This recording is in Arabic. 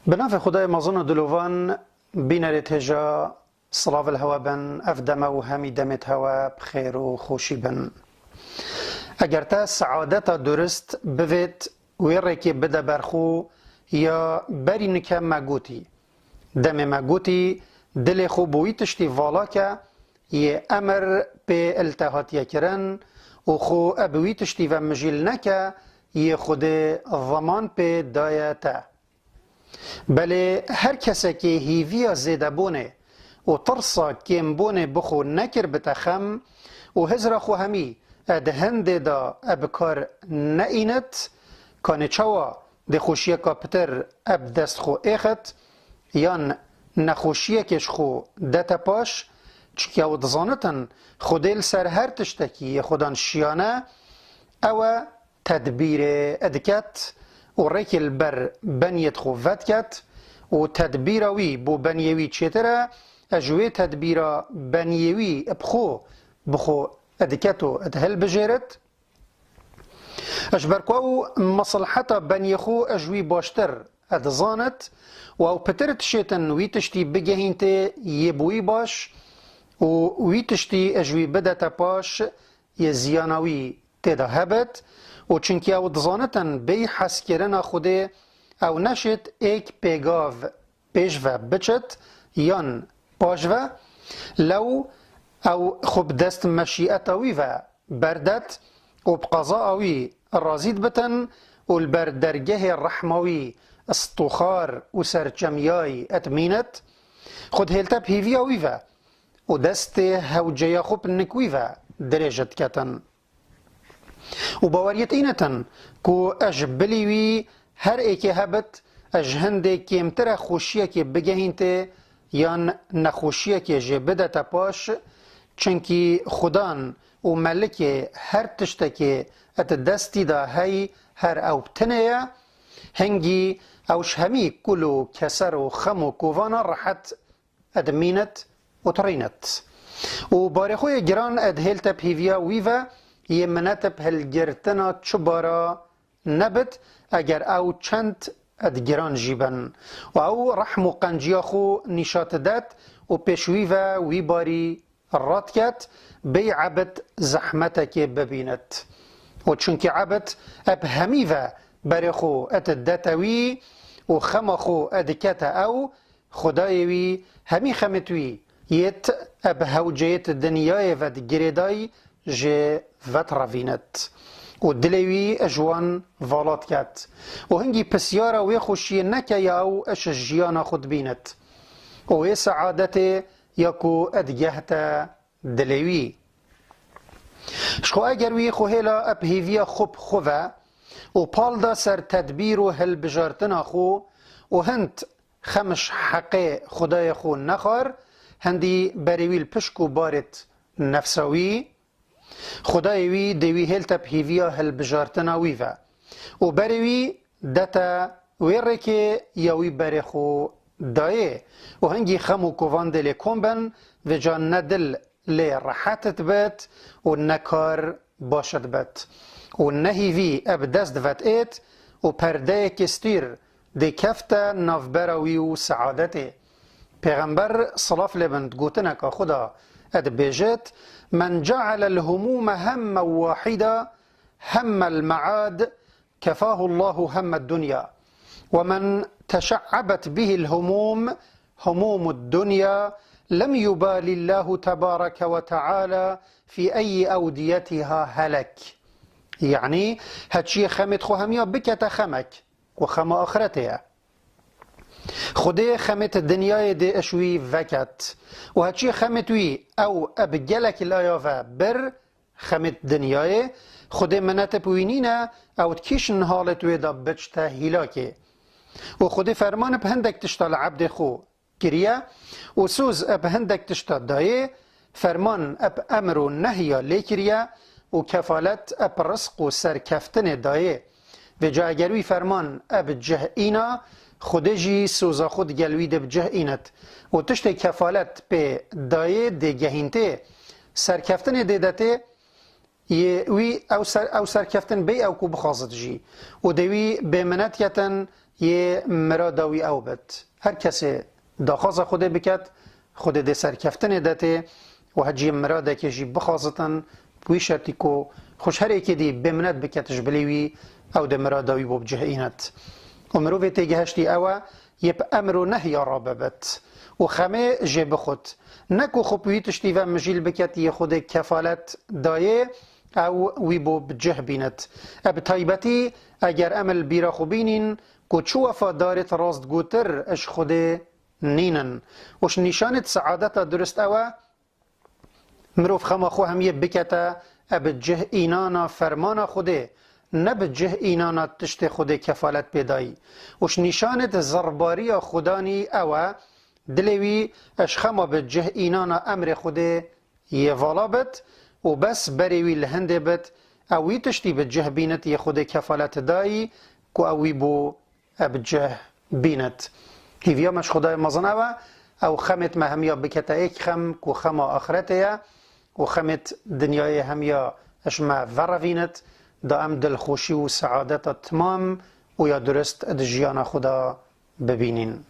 بناف خدای مازن دلوان بینرت هجا صلاف الهوا بن افدم و همی دمت هوا بخیر و خوشی بن. اگر تا سعادت درست بوید ویره که بده برخو یا بری نکه مگوتی دم مگوتی دل خو بوی تشتی والا که یه امر به التهاتیه کرن و خو ابوی تشتی و مجیل نکه یه خود ضمان به دایته. بله هر کسی که هیویا زیده بونه و ترسا کم بونه بخو نکر بتخم و هزر خو همی ادهنده دا ابکار نئینت کانه چوا ده خوشیه کپتر اب دست خو ایخت یان نخوشیه کش خو دت پاش چکه او دزانتن خودیل سر هر تشتکی خودان شیانه او تدبیر ادکت و ریکل بر بنیت خو ود کت و تدبیروی بو بنیوی چیتره اجوی تدبیر بنیوی بخو ادکتو ادهل بجیرت اجبرکو مصلحتا بنیخو اجوی باشتر ادزانت و او پترت شیطن وی تشتی بگهینت یبوی باش و وی تشتی اجوی بدتا پاش یه زیانوی تیدا هبت و چنکی او دزانتن بی حس کرن خوده او نشد ایک پیگاو پیش و بچت یان پاش و لو او خوب دست مشیعتاوی و بردت و بقضاءوی رازید بتن و البردرگه رحموی استخار و سرچمیای اتمینت خود هلتا بهیویاوی و دست هوجه خوب نکوی و درجت کتن و باوریت اینتن که اج بلیوی هر ایک هبت اج هنده کمتر خوشیه که بگهینته یان نخوشیه که جبده تپاش چنکی خدان و ملک هر تشتکی ات دستی دا هی هر او بتنه هنگی اوش همی کلو کسر و خم و کووانا راحت ادمینت و ترینت و بارخوی گران ادهیلت بهیویا ویوه یه منت بهلگرتنا چبارا نبت اگر او چند ادگران جیبن و او رحم و قنجیا خو نشات داد و پیشوی و وی باری رات کت بی عبد زحمتک ببینت و چونکه عبد اب همی و بری خو اتدتوی و خم خو ادکت او خدایوی همی خمتوی یت اب هوجیت دنیای و دگریدای جه وط روینت و دلوی اجوان والات کت و هنگی پسیارا وی خوشی نکه یا او اش جیانا خود بینت و وی سعادت یکو ادگهت دلوی شخو اگر وی خوهیلا ابهیویا خوب خوه و پال دا سر تدبیر و هل بجارتنا خو و هند خمش حقه خدای خو نخار هندی بریویل پشکو بارت نفسوی خدای وی دوی هلتا بهیویا هل بجارتنا وی و بریوی دتا ویره که یاوی بری خو دایه و هنگی خم و کووان دل کمبن و جان ندل لی راحتت بات و نکار باشد بات و نهیوی اب دست وات ایت و پرده کستیر دی کفتا نافبراوی و سعادته پیغمبر صلاف لبند گوتنک خدا اد بیجت من جعل الهموم هم واحدا هم المعاد كفاه الله هم الدنيا ومن تشعبت به الهموم هموم الدنيا لم يبال الله تبارك وتعالى في أي أوديتها هلك يعني هاتشي خمت خو هميا بكت خمك وخم آخرتها خدای خمت دنیای دی اشوی وکت و هچی خمتوی او ابگلک لایاوه بر خمت دنیای خدای منت پوینینه او تکیشن حالتوی دا بچتا هیلاکه و خدای فرمان به هندک تشتا لعبد خو کریه و سوز اب هندک تشتا دایه فرمان اب امر و نهیا لی کریه و کفالت اب رزق و سرکفتن دایه و جا اگروی فرمان اب جه اینا خودجی سوزا خود گلوی دب جه اینت و تشت کفالت به دایه ده گهینته سرکفتن دیدته یه وی او سرکفتن بی او کو بخواست جی و دوی بمنتیتن یه مرادوی او بد هر کسی داخواست خود بکد خود ده سرکفتن داته و هجی مراده که جی بخواستن بوی شرطی کو خوش هر ایکی دی بمنت بکتش بلیوی او ده مرادوی بو بجه اینت و مروفه تیگه هشتی اوه یب امر و نهی را ببت و خمه جه بخود نکو خوبوی تشتی و مجیل بکت یه خود کفالت دایه او وی بو بجه بینت اب تایبتی اگر عمل بیرا خوبینین که چو وفادارت راست گوتر اش خود نینن وش نشانت سعادت درست اوه مروف خما خو همیه بکتا اب جه اینانا فرمانا خوده نه به جه اینانا تشت خود کفالت پیدایی وش نشانت زرباری خدانی اوه دلوی اشخما به جه اینانا امر خوده یه والا بد و بس بریوی لهنده بد اوی تشتی به جه بینت یه خود کفالت دایی که اوی بو اب جه بینت هیویا مش خدای مزن اوه او خمت ما همیا بکتا ایک خم که خما آخرته و خمت دنیای همیا اشما وروینت دا ام دلخوشی و سعادت تمام و یا درست ادجیان خدا ببینین